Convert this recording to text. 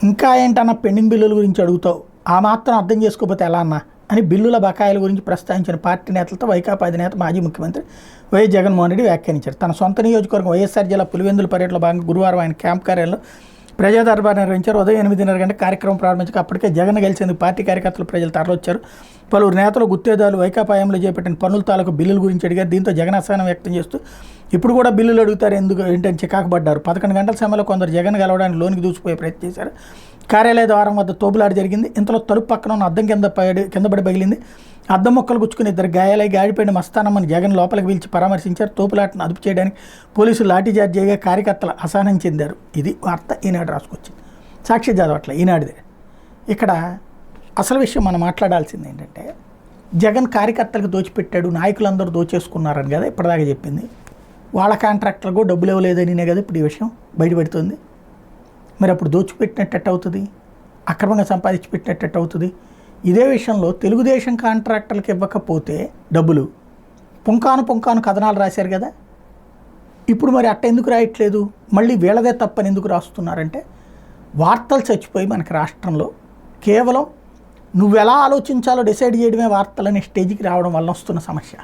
ఇంకా ఏంటన్నా పెండింగ్ బిల్లుల గురించి అడుగుతావు, ఆ మాత్రం అర్థం చేసుకోకపోతే ఎలా అన్నా అని బిల్లుల బకాయిల గురించి ప్రస్తావించిన పార్టీ నేతలతో వైకాపా అధినేత మాజీ ముఖ్యమంత్రి వైఎస్ జగన్మోహన్ రెడ్డి వ్యాఖ్యానించారు. తన సొంత నియోజకవర్గం వైఎస్ఆర్ జిల్లా పులివెందుల పర్యటనలో భాగంగా గురువారం ఆయన క్యాంప్ కార్యాలయంలో ప్రజా దర్బార్ నిర్వహించారు. ఉదయం 8:30 గంటలకు కార్యక్రమం ప్రారంభించక అప్పటికే జగన్ గెలిచేందుకు పార్టీ కార్యకర్తలు ప్రజలు తరలివచ్చారు. పలువురు నేతలు గుత్తేదారులు వైకాపా హయాంలో చేపట్టిన పన్నుల తాలూకు బిల్లుల గురించి అడిగారు. దీంతో జగన్ అసహనం వ్యక్తం చేస్తూ ఇప్పుడు కూడా బిల్లులు అడుగుతారు ఎందుకు ఏంటని చికాకుపడ్డారు. 11 గంటల సమయంలో కొందరు జగన్ గెలవడానికి లోనికి దూసిపోయే ప్రయత్నం చేశారు. కార్యాలయ ద్వారం వద్ద తోపులాట జరిగింది. ఇంతలో తలుపు పక్కన ఉన్న అద్దం కిందపడి పగిలింది. అద్దం మొక్కలు గుచ్చుకుని ఇద్దరు గాయాలై గాడిపోయిన మస్తానమ్మని జగన్ లోపలికి పిలిచి పరామర్శించారు. తోపులాటను అదుపు చేయడానికి పోలీసులు లాఠీచార్జ్ చేయగా కార్యకర్తలు అసహనం చెందారు. ఇది వార్త ఈనాడు రాసుకొచ్చింది. సాక్షి చదవట్లే ఈనాడుదే. ఇక్కడ అసలు విషయం మనం మాట్లాడాల్సింది ఏంటంటే, జగన్ కార్యకర్తలకు దోచిపెట్టాడు, నాయకులందరూ దోచేసుకున్నారని కదా ఇప్పటిదాకా చెప్పింది. వాళ్ళ కాంట్రాక్టర్లకు డబ్బులు ఇవ్వలేదనినే కదా ఇప్పుడు ఈ విషయం బయటపెడుతుంది. మరి అప్పుడు దోచిపెట్టినట్టు అవుతుంది, అక్రమంగా సంపాదించి పెట్టినట్టు అవుతుంది. ఇదే విషయంలో తెలుగుదేశం కాంట్రాక్టర్లకు ఇవ్వకపోతే డబ్బులు పుంకాను కథనాలు రాశారు కదా, ఇప్పుడు మరి అట్ట ఎందుకు రాయట్లేదు, మళ్ళీ వీళ్ళదే తప్పని ఎందుకు రాస్తున్నారంటే, వార్తలు చచ్చిపోయి మనకి రాష్ట్రంలో కేవలం నువ్వు ఎలా ఆలోచించాలో డిసైడ్ చేయడమే వార్తలనే స్టేజ్కి రావడం వల్ల వస్తున్న సమస్య.